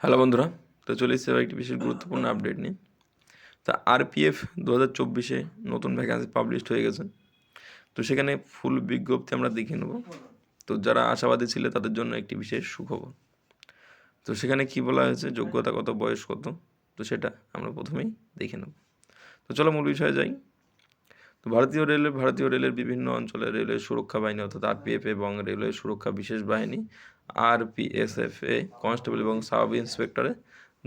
Hello বন্ধুরা, তো চলে এসেছে একটি বিশেষ গুরুত্বপূর্ণ আপডেট নিয়ে। তা আরপিএফ 2024-এ নতুন ভ্যাকান্সি পাবলিশড হয়ে গেছে। তো সেখানে ফুল বিজ্ঞপ্তি আমরা দেখে নেব। তো যারা আশাবাদী ছিল তাদের জন্য একটি বিশেষ সুখবর। তো সেখানে কি বলা হয়েছে, যোগ্যতা কত, বয়স কত, তো সেটা আমরা প্রথমেই দেখে নেব। তো চলো মূল বিষয়ে যাই। তো ভারতীয় রেলের বিভিন্ন অঞ্চলে রেলওয়ে সুরক্ষা বাহিনী অর্থাৎ আরপিএফ এবং রেলওয়ে সুরক্ষা বিশেষ বাহিনী আরপিএসএফ-এ কনস্টেবল এবং সাব ইন্সপেক্টরে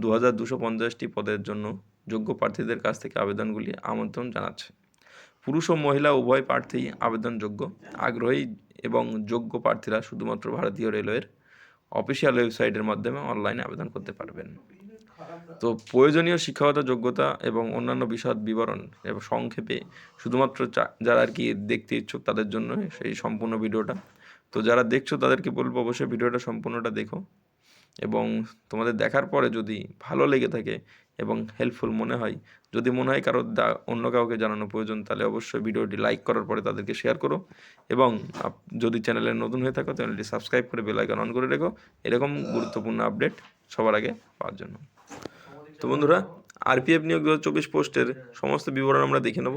2250টি পদের জন্য যোগ্য প্রার্থীদের কাছ থেকে আবেদনগুলি আমন্ত্রণ জানাচ্ছে। পুরুষ ও মহিলা উভয় প্রার্থীই আবেদনযোগ্য। আগ্রহী এবং যোগ্য প্রার্থীরা শুধুমাত্র ভারতীয় রেলওয়ের অফিসিয়াল ওয়েবসাইটের মাধ্যমে অনলাইনে আবেদন করতে পারবেন। তো প্রয়োজনীয় শিক্ষাগত যোগ্যতা এবং অন্যান্য বিশদ বিবরণ এবং সংক্ষেপে শুধুমাত্র যারা আর কি দেখতে ইচ্ছুক তাদের জন্য সেই সম্পূর্ণ ভিডিওটা। তো যারা দেখছো তাদেরকে বলবো অবশ্যই ভিডিওটা সম্পূর্ণটা দেখো, এবং তোমাদের দেখার পরে যদি ভালো লেগে থাকে এবং হেল্পফুল মনে হয়, যদি মনে হয় কারোর অন্য কাউকে জানানো প্রয়োজন, তাহলে অবশ্যই ভিডিওটি লাইক করার পরে তাদেরকে শেয়ার করো। এবং যদি চ্যানেলে নতুন হয়ে থাকো চ্যানেলটি সাবস্ক্রাইব করে বেল আইকন অন করে রেখো এরকম গুরুত্বপূর্ণ আপডেট সবার আগে পাওয়ার জন্য। তো বন্ধুরা, আরপিএফ নিয়োগ 2024 পোস্টের সমস্ত বিবরণ আমরা দেখে নেব।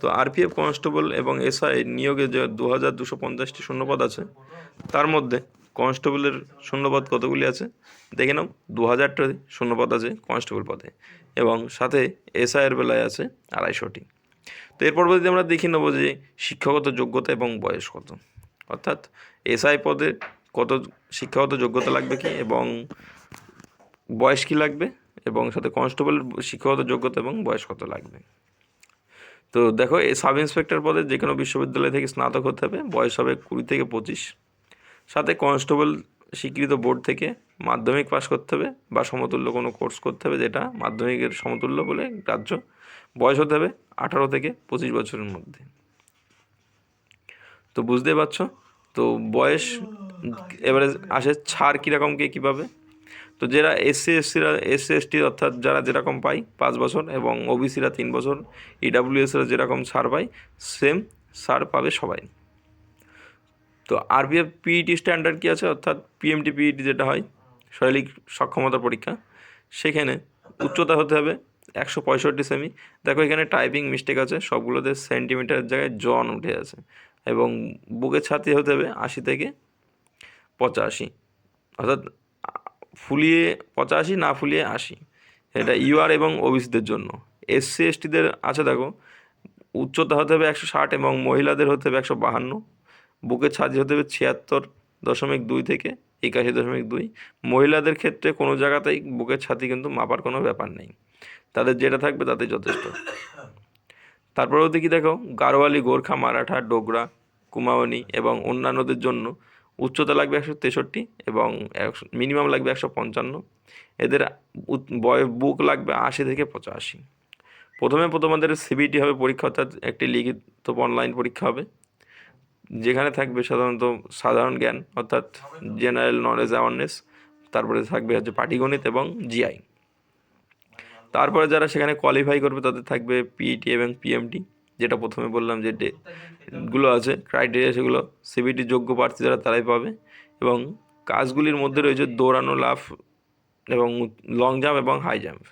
তো আরপিএফ কনস্টেবল এবং এসআই নিয়োগে যে 2250টি শূন্যপদ আছে, তার মধ্যে কনস্টেবলের শূন্যপদ কতগুলি আছে দেখে নাও। 2000টা শূন্যপদ আছে কনস্টেবল পদে, এবং সাথে এসআইয়ের বেলায় আছে 250টি। তো এর পরবর্তীতে আমরা দেখে নেব যে শিক্ষাগত যোগ্যতা এবং বয়স কত, অর্থাৎ এসআই পদে কত শিক্ষাগত যোগ্যতা লাগবে কি এবং বয়স কী লাগবে, এবং সাথে কনস্টেবল শিক্ষাগত যোগ্যতা এবং বয়স কত লাগবে। তো দেখো, এই সাব ইন্সপেক্টর পদে যে কোনো বিশ্ববিদ্যালয় থেকে স্নাতক হতে হবে, বয়স হবে 20 থেকে 25। সাথে কনস্টেবল স্বীকৃত বোর্ড থেকে মাধ্যমিক পাস করতে হবে বা সমতুল্য কোনো কোর্স করতে হবে যেটা মাধ্যমিকের সমতুল্য বলে গ্রাহ্য। বয়স হতে হবে 18 থেকে 25 বছরের মধ্যে। তো বুঝতেই পারছো। তো বয়স এবারে আসে ছাড় কীরকম কীভাবে। তো যারা এসসি এসটি অর্থাৎ যারা যেরকম পায় 5 বছর, এবং ওবিসিরা 3 বছর, ইডাব্লিউএসরা যেরকম ছাড় পায় সেম ছাড় পাবে সবাই। তো আরপিএফ পিইটি স্ট্যান্ডার্ড কী আছে, অর্থাৎ পিএমটি পিইটি যেটা হয় শারীরিক সক্ষমতা পরীক্ষা, সেখানে উচ্চতা হতে হবে 165 সেমি। দেখো এখানে টাইপিং মিস্টেক আছে, সবগুলোতে সেন্টিমিটারের জায়গায় জন উঠে আছে। এবং বুকের ছাতি হতে হবে 80 থেকে 85, অর্থাৎ ফুলিয়ে 85 না ফুলিয়ে 80। এটা ইউআর এবং ওবিসিদের জন্য। এসসি এসটিদের আছে দেখো, উচ্চতা হতে হবে 160 এবং মহিলাদের হতে হবে 152। বুকের ছাতি হতে হবে 76.2 থেকে 81.2। মহিলাদের ক্ষেত্রে কোনো জায়গাতেই বুকের ছাতি কিন্তু মাপার কোনো ব্যাপার নেই, তাদের যেটা থাকবে তাতেই যথেষ্ট। তারপরেও দেখি দেখো, গাড়োয়ালি, গোর্খা, মারাঠা, ডোগরা, কুমাওনি এবং অন্যান্যদের জন্য উচ্চতা লাগবে 163 এবং মিনিমাম লাগবে 155। এদের বুক লাগবে 80 থেকে 85। প্রথমে সিবিটি হবে পরীক্ষা, অর্থাৎ একটি লিখিত অনলাইন পরীক্ষা হবে, যেখানে থাকবে সাধারণত সাধারণ জ্ঞান অর্থাৎ জেনারেল নলেজ অ্যাওয়ারনেস, তারপরে থাকবে হচ্ছে পাটিগণিত এবং জিআই। তারপরে যারা সেখানে কোয়ালিফাই করবে তাদের থাকবে পিইটি এবং পিএমটি, যেটা প্রথমে বললাম যে গুলো আছে ক্রাইটেরিয়া, সেগুলো সিবিটি যোগ্য প্রার্থী যারা তারাই পাবে। এবং কাজগুলির মধ্যে রয়েছে দৌড়ানো, লাফ এবং লং জাম্প এবং হাই জাম্প।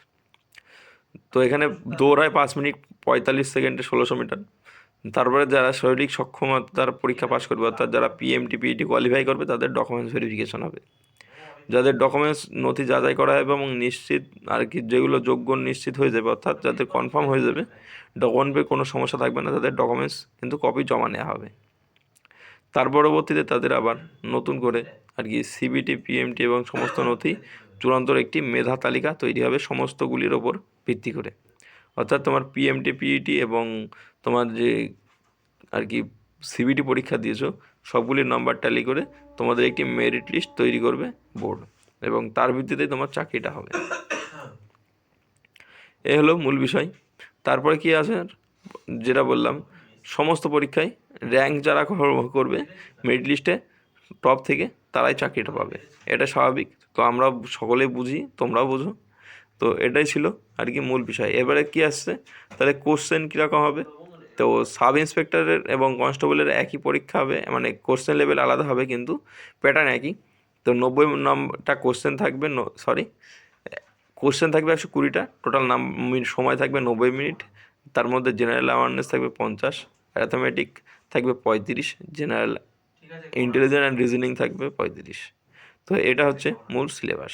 তো এখানে দৌড়ায় 5 মিনিট 45 সেকেন্ডে 1600 মিটার। তারপরে যারা শারীরিক সক্ষমতার পরীক্ষা পাস করবে, অর্থাৎ যারা পিএমটি পিইটি কোয়ালিফাই করবে, তাদের ডকুমেন্টস ভেরিফিকেশন হবে। যাদের ডকুমেন্টস নথি যাচাই করা হবে এবং নিশ্চিত আর কি, যেগুলো যোগ্য নিশ্চিত হয়ে যাবে, অর্থাৎ যাদের কনফার্ম হয়ে যাবে ডকুমেন্টে কোনো সমস্যা থাকবে না, তাদের ডকুমেন্টস কিন্তু কপি জমা নেওয়া হবে। তার পরবর্তীতে তাদের আবার নতুন করে আর কি সিবিটি, পিএমটি এবং সমস্ত নথি চূড়ান্তর একটি মেধা তালিকা তৈরি হবে সমস্তগুলির ওপর ভিত্তি করে। অর্থাৎ তোমার পিএমটি পিইটি এবং তোমার যে আর কি সিবিটি পরীক্ষা দিয়েছো সবগুলির নাম্বার ট্যালি করে তোমাদের একটি মেরিট লিস্ট তৈরি করবে বোর্ড, এবং তার ভিত্তিতেই তোমার চাকরিটা হবে। এ হলো মূল বিষয়। তারপরে কি আছে, যেটা বললাম, সমস্ত পরীক্ষায় র্যাঙ্ক যারা করবে মেরিট লিস্টে টপ থেকে তারাই চাকরিটা পাবে, এটা স্বাভাবিক। তো আমরা সকলেই বুঝি, তোমরাও বুঝো। তো এটাই ছিল আর কি মূল বিষয়। এবারে কি আসছে, তাহলে কোশ্চেন কীরকম হবে। তো সাব ইন্সপেক্টরের এবং কনস্টেবলের একই পরীক্ষা হবে, মানে কোশ্চেন লেভেল আলাদা হবে কিন্তু প্যাটার্ন একই। তো 90 নম্বরটা কোশ্চেন থাকবে, কোশ্চেন থাকবে 120টা, টোটাল সময় থাকবে 90 মিনিট। তার মধ্যে জেনারেল অ্যাওয়ারনেস থাকবে 50, অ্যাথমেটিক থাকবে 35, জেনারেল ইন্টেলিজেন্স অ্যান্ড রিজনিং থাকবে 35। তো এটা হচ্ছে মূল সিলেবাস।